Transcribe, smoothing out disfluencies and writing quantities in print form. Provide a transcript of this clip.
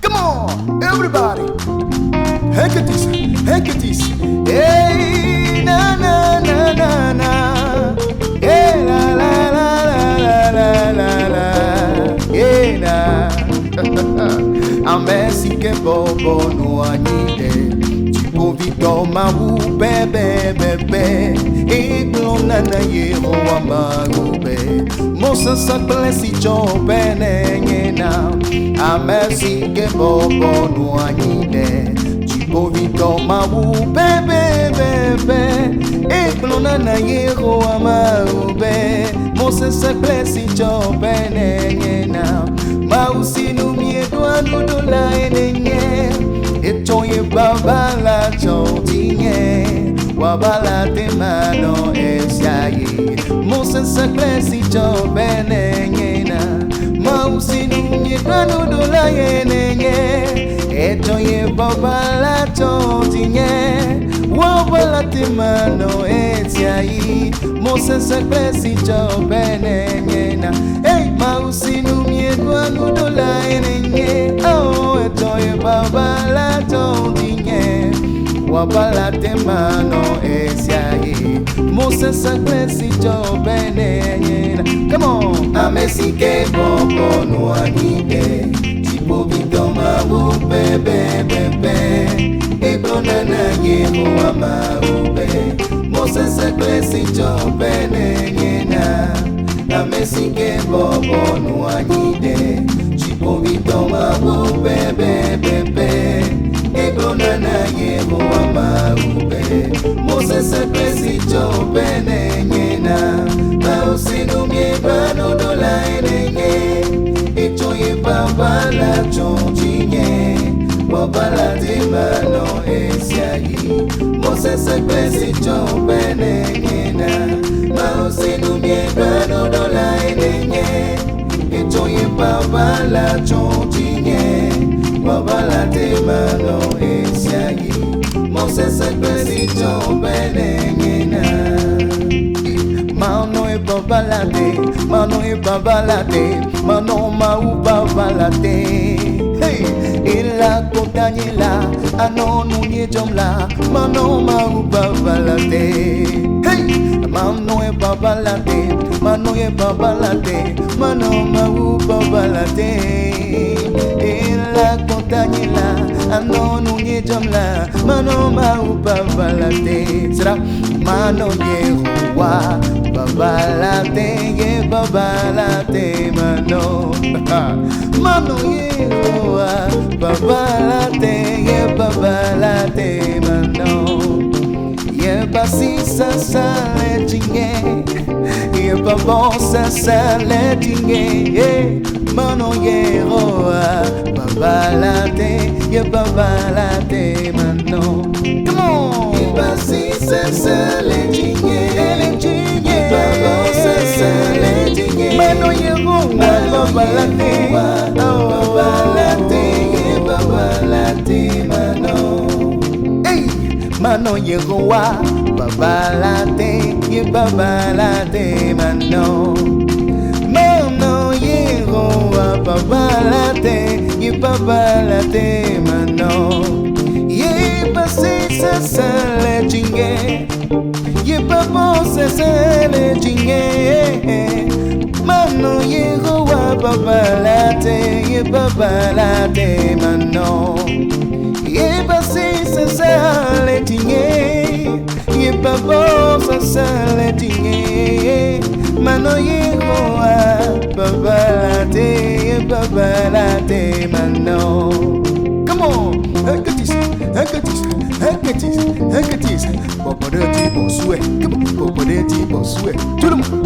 Come on, everybody. Emnokeys. Hey, na na na na na. Hey, la la la la la la la. Hey, na. Amesi ke bobo no anide. Chipovito mawu bebe bebe. Iglona na yero amagube. Mosa saklesi chopene nyena. Amesi ke bobo no anide. Chipovito mawu bebe bebe. Iglona na yero amagube. Mosa saklesi chopene nyena. Mausinu miedwa nudola enenye. Etoye babala chontinye. Wabala te mano esyaye. Mose saklesi chobene nyena. Mausinu miedwa nudola enenye. Etoye babala chontinye. Wabala te mano esyaye. Mose saklesi chobene nyena. Hey, mausinu miedwa nudola enenye. Oh, etoye babala chontinye. Wabala te mano esyaye. Mose saklesi chobene nyena. Come on. Amesi ke bobo no anide. Chipovito mawu bebe bebe. Eglona na yero amaube. Mose saklesi chobene nyena. Amesi ke bobo no anide. Chipovito mawu bebe bebe. Eglona na yero amaube. Mose saklesi chobene nyena. Mausinu miedwa nudola enenye. Etoye babala chontinye. Wabala te mano esyaye. Mose saklesi chobene nyena. Mausinu miedwa nudola enenye. Etoye babala chontinye. Wabala te mano esyaye. Mose saklesi chobene nyena. Mano e babalade, mano e babalade, mano mau babalade. Hey, ila kotanyela, anonu nyejomla, mano mau babalade. Hey, mano e babalade, mano e babalade, mano mau babalade. Ila kotanyela, anonu nyejomla, mano mau babalade. Sera, mano yehuwa. Babalate, ye babalate, mano. Mano yehoa. Babalate, ye babalate, mano. Ye basisa sale tinge. Ye babosa sale tinge. Mano yehoa. Babalate, ye babalate, mano. Come on. Ye basisa sale tinge. Mano yehoa, babalate, babalate, babalate, mano. Hey, mano yehoa, babalate, babalate, mano. Mano yehoa, babalate, babalate, mano. Ye basisa sale jinge. Ye babosa sale jinge. Mano yehoa babalate, ye babalate, mano. Ye basisa sale jinge. Ye babosa sale jinge. Mano yehoa babalate, ye babalate, mano. Come on, Emnokeys. Popodeti bosue, popodeti bosue. Tout le monde.